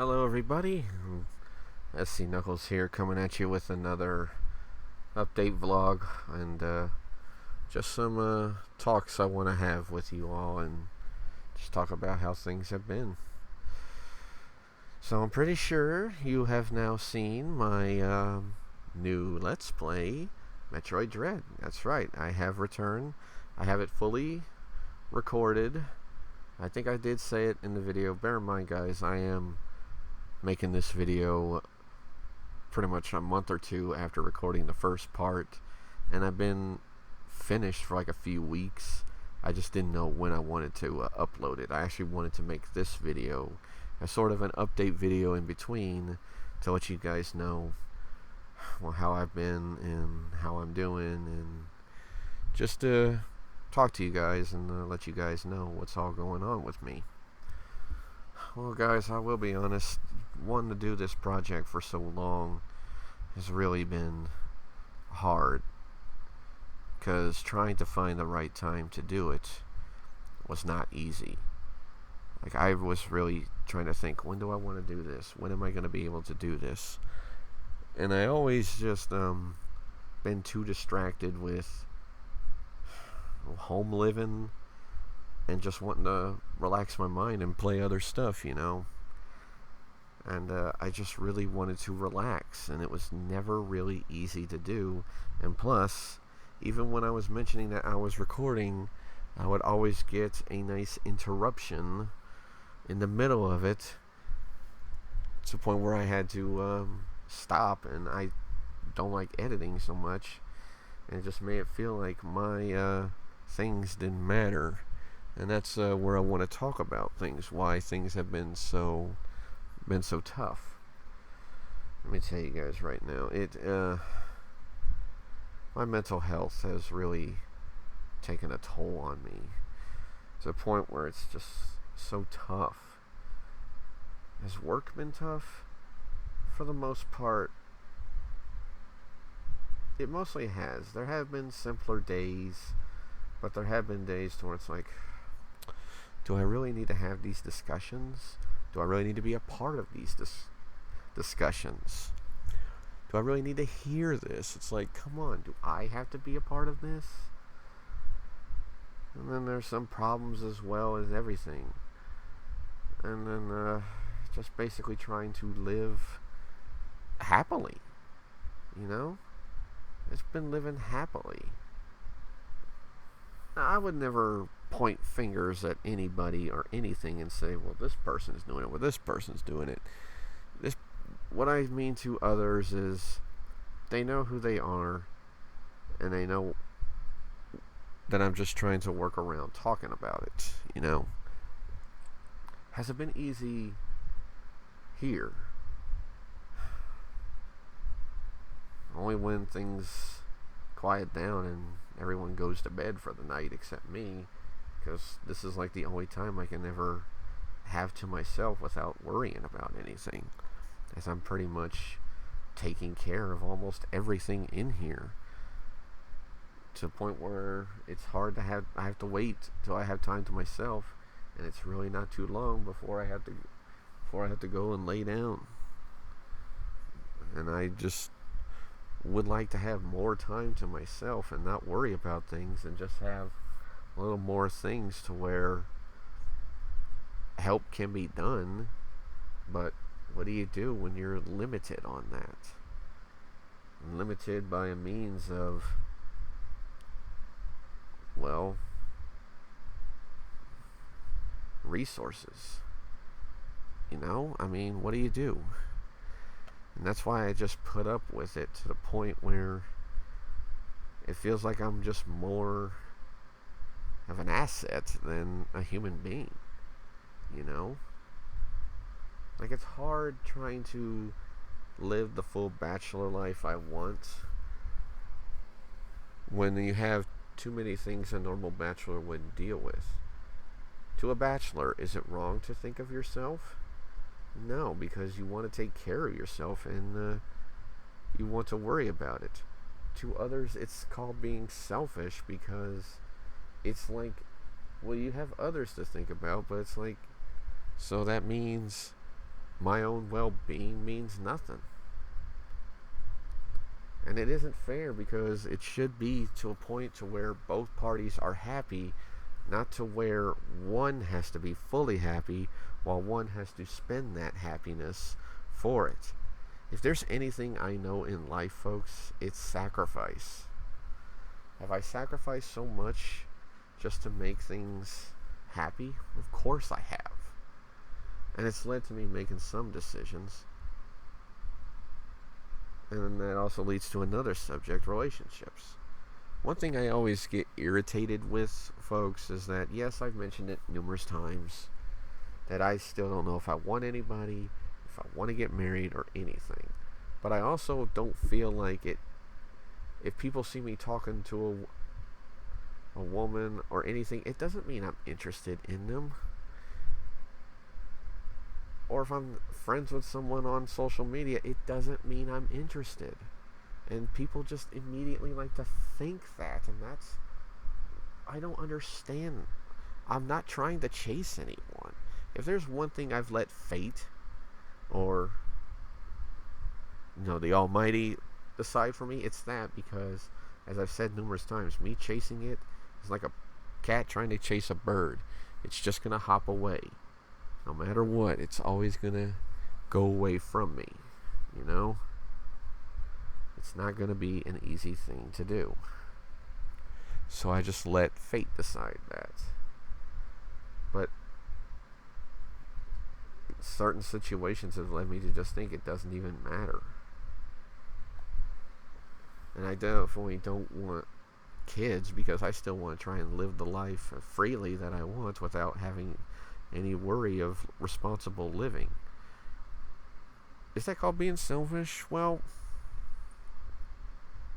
Hello, everybody. SC Knuckles here, coming at you with another update vlog and just some talks I want to have with you all and just talk about how things have been. So I'm pretty sure you have now seen my new Let's Play, Metroid Dread. That's right, I have returned. I have it fully recorded. I think I did say it in the video. Bear in mind, guys, I am making this video pretty much a month or two after recording the first part, and I've been finished for like a few weeks. I just didn't know when I wanted to upload it. I actually wanted to make this video as sort of an update video in between to let you guys know how I've been and how I'm doing, and just to talk to you guys and let you guys know what's all going on with me. Well, guys, I will be honest, wanting to do this project for so long has really been hard, because trying to find the right time to do it was not easy. Like, I was really trying to think, when do I want to do this? When am I going to be able to do this? And I always just been too distracted with home living and just wanting to relax my mind and play other stuff, you know. And I just really wanted to relax, and it was never really easy to do. And plus, even when I was mentioning that I was recording, I would always get a nice interruption in the middle of it, to the point where I had to stop. And I don't like editing so much, and it just made it feel like my things didn't matter. And that's where I want to talk about things, why things have been so tough. Let me tell you guys right now, my mental health has really taken a toll on me, to the point where it's just so tough. Has work been tough? For the most part, it mostly has. There have been simpler days, but there have been days where it's like, do I really need to have these discussions? Do I really need to be a part of these discussions? Do I really need to hear this? It's like, come on, do I have to be a part of this? And then there's some problems as well as everything. And then just basically trying to live happily, you know? It's been living happily. Now, I would never point fingers at anybody or anything and say, well, this person's doing it, well, this person's doing it. What I mean to others is, they know who they are, and they know that I'm just trying to work around talking about it, you know. Has it been easy here? Only when things quiet down and everyone goes to bed for the night except me, because this is like the only time I can ever have to myself without worrying about anything, as I'm pretty much taking care of almost everything in here, to the point where it's hard to I have to wait till I have time to myself, and it's really not too long before I have to go and lay down. And I just would like to have more time to myself and not worry about things, and just have a little more things to where help can be done. But what do you do when you're limited on that? Limited by a means of, well, resources. You know, I mean, what do you do? And that's why I just put up with it, to the point where it feels like I'm just more of an asset than a human being, you know? Like, it's hard trying to live the full bachelor life I want when you have too many things a normal bachelor would deal with. To a bachelor, is it wrong to think of yourself? No, because you want to take care of yourself, and you want to worry about it. To others, it's called being selfish, because it's like, well, you have others to think about, but it's like, so that means my own well-being means nothing. And it isn't fair, because it should be to a point to where both parties are happy, not to where one has to be fully happy while one has to spend that happiness for it. If there's anything I know in life, folks, it's sacrifice. Have I sacrificed so much just to make things happy? Of course I have. And it's led to me making some decisions. And then that also leads to another subject, relationships. One thing I always get irritated with, folks, is that, yes, I've mentioned it numerous times, that I still don't know if I want anybody, if I want to get married, or anything. But I also don't feel like it, if people see me talking to a woman or anything, it doesn't mean I'm interested in them. Or if I'm friends with someone on social media, it doesn't mean I'm interested. And people just immediately like to think that, and that's, I don't understand. I'm not trying to chase anyone. If there's one thing I've let fate, or the Almighty decide for me, it's that. Because, as I've said numerous times, me chasing it is like a cat trying to chase a bird. It's just gonna hop away. No matter what, it's always gonna go away from me. It's not gonna be an easy thing to do. So I just let fate decide that. But certain situations have led me to just think it doesn't even matter. And I definitely don't want kids, because I still want to try and live the life freely that I want without having any worry of responsible living. Is that called being selfish? Well,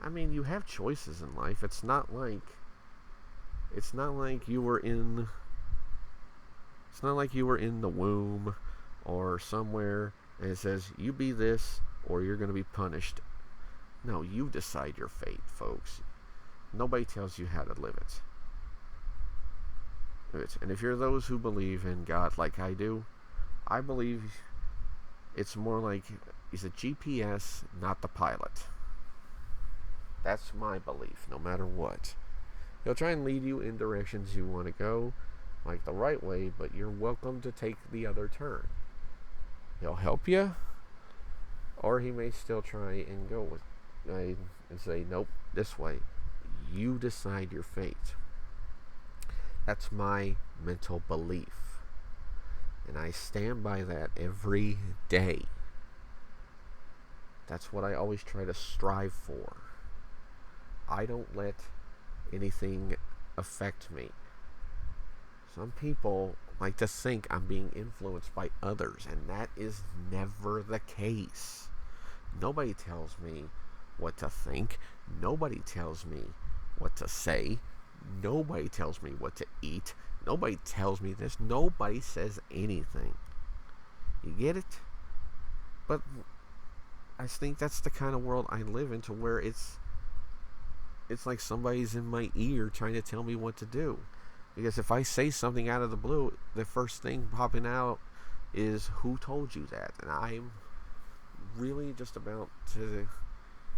I mean, you have choices in life. It's not like you were in the womb or somewhere and it says you be this or you're going to be punished. No, you decide your fate, folks. Nobody tells you how to live it. And if you're those who believe in God like I do, I believe it's more like he's a GPS, not the pilot. That's my belief, no matter what. He'll try and lead you in directions you want to go, like the right way, but you're welcome to take the other turn. He'll help you, or he may still try and go with and say, nope, this way. You decide your fate. That's my mental belief. And I stand by that every day. That's what I always try to strive for. I don't let anything affect me. Some people like to think I'm being influenced by others, and that is never the case. Nobody tells me what to think. Nobody tells me what to say. Nobody tells me what to eat. Nobody tells me this. Nobody says anything. You get it? But I think that's the kind of world I live in, to where it's like somebody's in my ear trying to tell me what to do. Because if I say something out of the blue, the first thing popping out is, who told you that? And I'm really just about to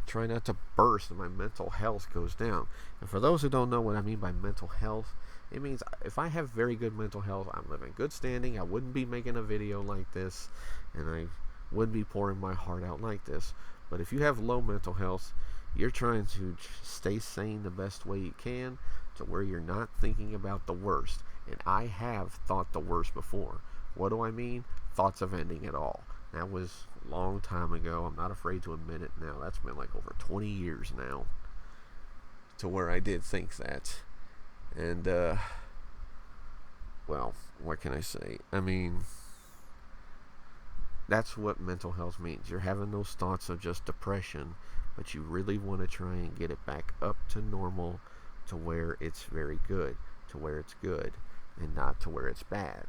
try not to burst and my mental health goes down. And for those who don't know what I mean by mental health, it means if I have very good mental health, I'm living good standing, I wouldn't be making a video like this, and I wouldn't be pouring my heart out like this. But if you have low mental health, you're trying to stay sane the best way you can, to where you're not thinking about the worst. And I have thought the worst before. What do I mean? Thoughts of ending it all. That was a long time ago. I'm not afraid to admit it now. That's been like over 20 years now, to where I did think that. And, well, what can I say? I mean, that's what mental health means. You're having those thoughts of just depression, but you really want to try and get it back up to normal, to where it's very good, to where it's good, and not to where it's bad.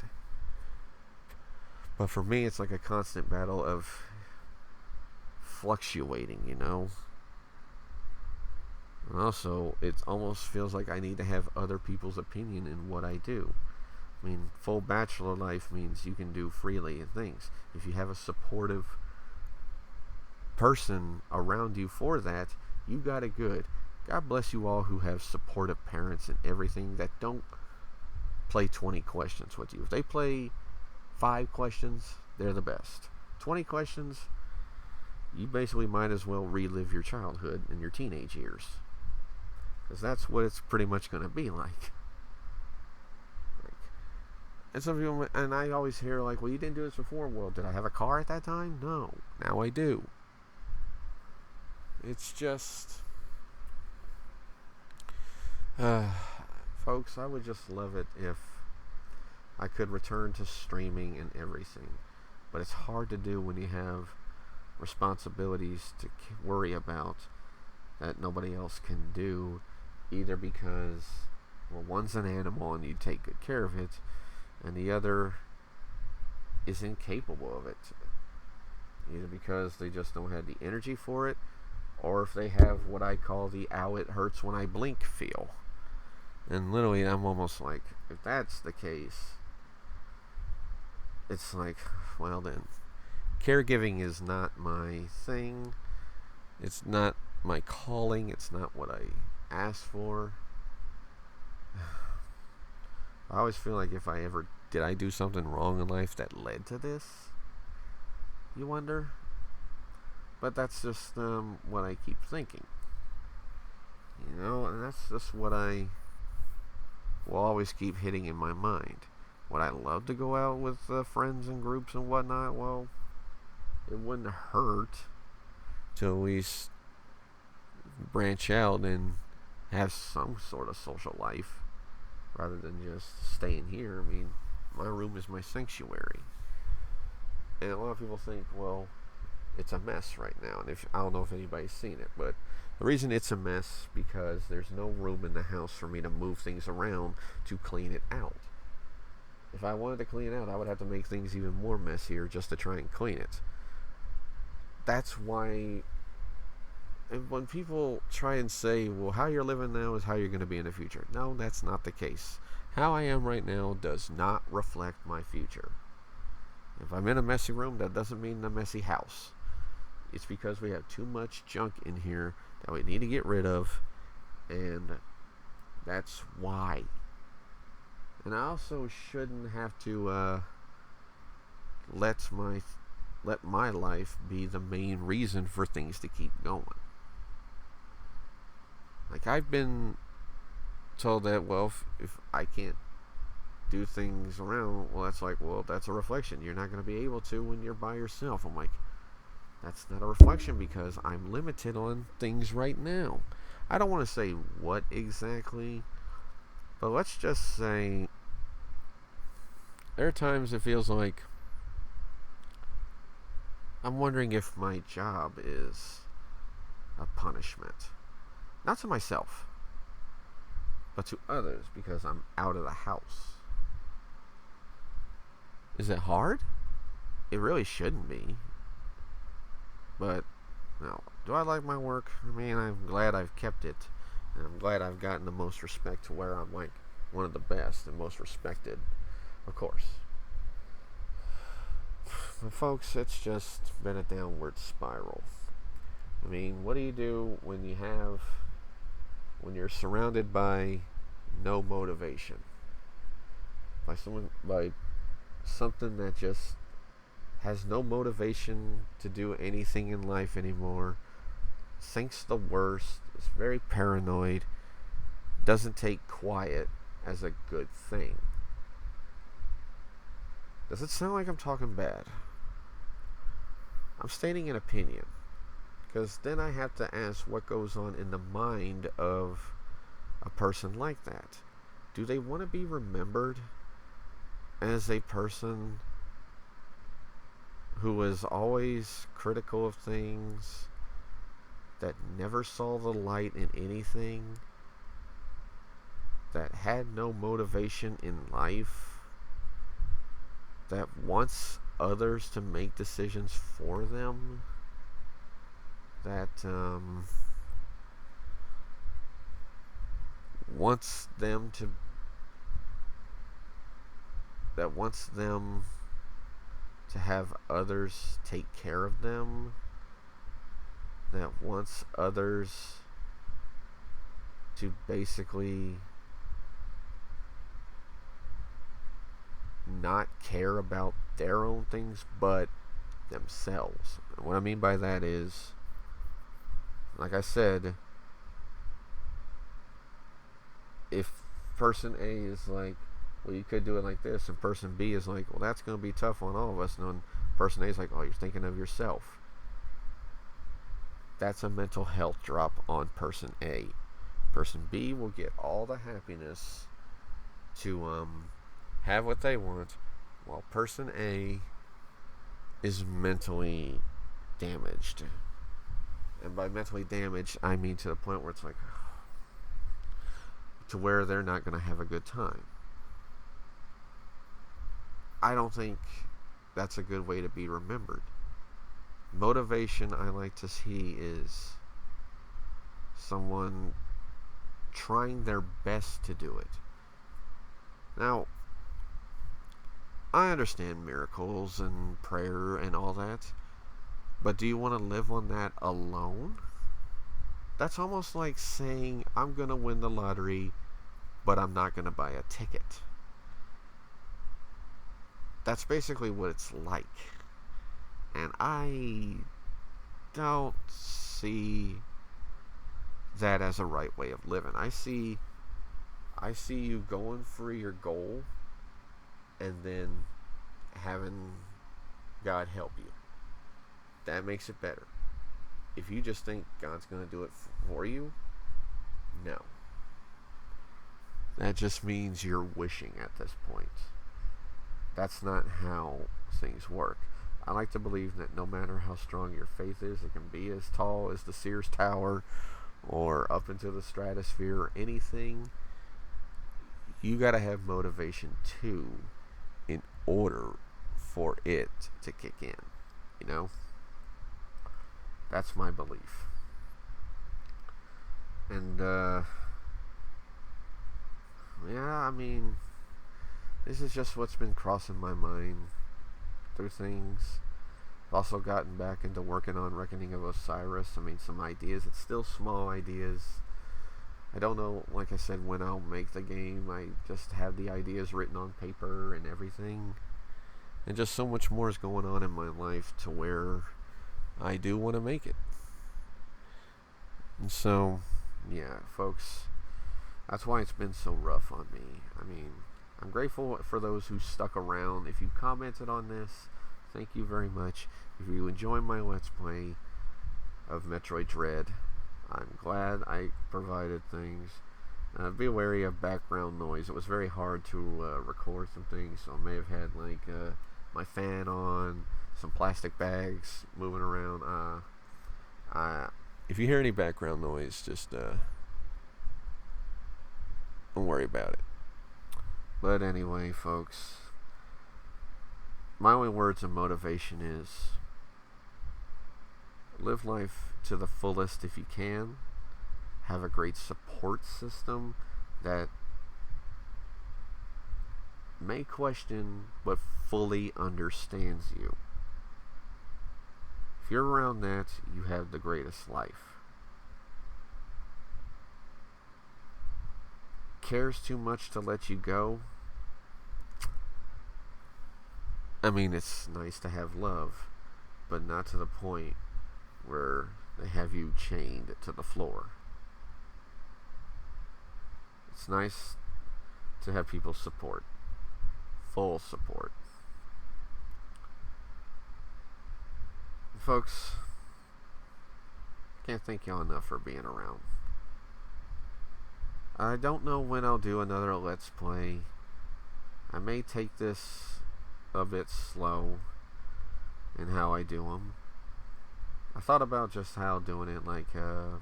But for me, it's like a constant battle of fluctuating, And also, it almost feels like I need to have other people's opinion in what I do. I mean, full bachelor life means you can do freely and things. If you have a supportive person around you for that, you got it good. God bless you all who have supportive parents and everything that don't play 20 questions with you. If they play 5 questions, they're the best. 20 questions, you basically might as well relive your childhood and your teenage years. Because that's what it's pretty much going to be like. And some people, and I always hear like, well, you didn't do this before. Well, did I have a car at that time? No. Now I do. It's just, folks, I would just love it if I could return to streaming and everything. But it's hard to do when you have responsibilities to worry about that nobody else can do, either because, well, one's an animal and you take good care of it, and the other is incapable of it, either because they just don't have the energy for it, or if they have what I call the ow it hurts when I blink feel. And literally I'm almost like, if that's the case, it's like, well then, caregiving is not my thing. It's not my calling. It's not what I asked for. I always feel like if I ever did I do something wrong in life that led to this, you wonder. But that's just what I keep thinking. You know, and that's just what I will always keep hitting in my mind. Would I love to go out with friends and groups and whatnot? Well, it wouldn't hurt to at least branch out and have some sort of social life rather than just staying here. I mean, my room is my sanctuary. And a lot of people think, well, it's a mess right now. And if I don't know if anybody's seen it, but the reason it's a mess because there's no room in the house for me to move things around to clean it out. If I wanted to clean it out, I would have to make things even more messier just to try and clean it. That's why, and when people try and say, well, how you're living now is how you're going to be in the future. No, that's not the case. How I am right now does not reflect my future. If I'm in a messy room, that doesn't mean a messy house. It's because we have too much junk in here that we need to get rid of, and that's why. And I also shouldn't have to let my life be the main reason for things to keep going. Like, I've been told that, well, if I can't do things around, well, that's like, well, that's a reflection. You're not going to be able to when you're by yourself. I'm like, that's not a reflection because I'm limited on things right now. I don't want to say what exactly, but let's just say there are times it feels like I'm wondering if my job is a punishment. Not to myself, but to others because I'm out of the house. Is it hard? It really shouldn't be. But, no. Do I like my work? I mean, I'm glad I've kept it. And I'm glad I've gotten the most respect to where I'm like one of the best and most respected. Of course. But folks, it's just been a downward spiral. I mean, what do you do when you're surrounded by no motivation? By something that just has no motivation to do anything in life anymore, thinks the worst, is very paranoid, doesn't take quiet as a good thing. Does it sound like I'm talking bad? I'm stating an opinion, because then I have to ask what goes on in the mind of a person like that. Do they want to be remembered as a person who was always critical of things, that never saw the light in anything, that had no motivation in life, that wants others to make decisions for them, that wants them to that wants them to have others take care of them, that wants others to basically not care about their own things but themselves. And what I mean by that is, like I said, if person A is like, well, you could do it like this, and person B is like, well, that's going to be tough on all of us, and then person A is like, oh, you're thinking of yourself. That's a mental health drop on person A. Person B will get all the happiness to have what they want, while person A is mentally damaged. And by mentally damaged, I mean to the point where it's like, to where they're not going to have a good time. I don't think that's a good way to be remembered. Motivation, I like to see, is someone trying their best to do it. Now, I understand miracles and prayer and all that, but do you want to live on that alone? That's almost like saying, I'm going to win the lottery, but I'm not going to buy a ticket. That's basically what it's like. And I don't see that as a right way of living. I see you going for your goal and then having God help you. That makes it better. If you just think God's going to do it for you, no. That just means you're wishing at this point. That's not how things work. I like to believe that no matter how strong your faith is, it can be as tall as the Sears Tower or up into the stratosphere or anything. You got to have motivation too in order for it to kick in. You know? That's my belief. And, yeah, I mean, this is just what's been crossing my mind through things. I've also gotten back into working on Reckoning of Osiris. I mean, some ideas. It's still small ideas. I don't know, like I said, when I'll make the game. I just have the ideas written on paper and everything. And just so much more is going on in my life to where I do want to make it. And so, yeah, folks, that's why it's been so rough on me. I mean, I'm grateful for those who stuck around. If you commented on this, thank you very much. If you enjoy my Let's Play of Metroid Dread, I'm glad I provided things. Be wary of background noise. It was very hard to record some things, so I may have had like my fan on, some plastic bags moving around. If you hear any background noise, just don't worry about it. But anyway, folks, my only words of motivation is live life to the fullest if you can. Have a great support system that may question but fully understands you. If you're around that, you have the greatest life. Cares too much to let you go. I mean, it's nice to have love, but not to the point where they have you chained to the floor. It's nice to have people support. Full support. Folks, can't thank y'all enough for being around. I don't know when I'll do another Let's Play. I may take this a bit slow in how I do them. I thought about just how doing it like, well,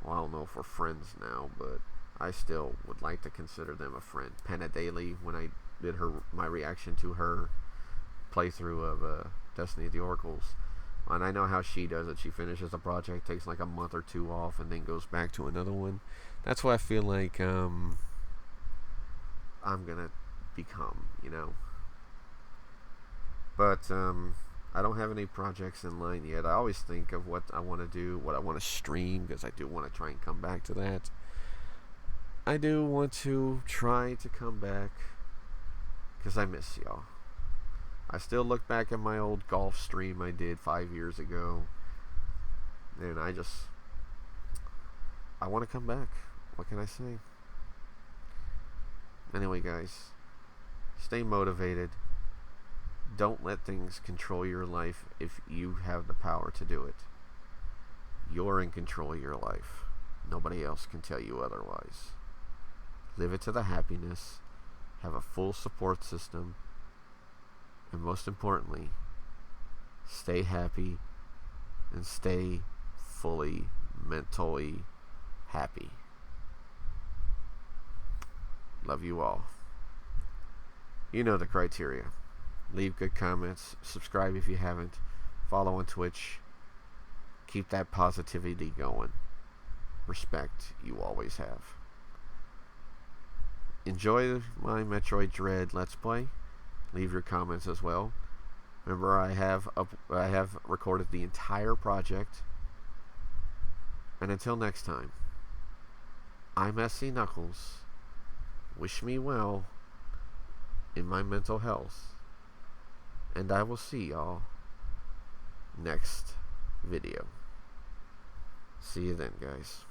I don't know if we're friends now, but I still would like to consider them a friend. Penna Daly, when I did my reaction to her playthrough of Destiny of the Oracles, and I know how she does it. She finishes a project, takes like a month or two off, and then goes back to another one. That's why I feel like I'm gonna become, you know. But I don't have any projects in line yet. I always think of what I want to do, what I want to stream, because I do want to try and come back to that. I do want to try to come back because I miss y'all. I still look back at my old golf stream I did 5 years ago, and I want to come back. What can I say? Anyway, guys, stay motivated. Don't let things control your life if you have the power to do it. You're in control of your life. Nobody else can tell you otherwise. Live it to the happiness. Have a full support system. And most importantly, stay happy and stay fully mentally happy. Love you all. You know the criteria. Leave good comments. Subscribe if you haven't. Follow on Twitch. Keep that positivity going. Respect you always have. Enjoy my Metroid Dread Let's Play. Leave your comments as well. Remember, I have recorded the entire project. And until next time, I'm SC Knuckles. Wish me well in my mental health. And I will see y'all next video. See you then, guys.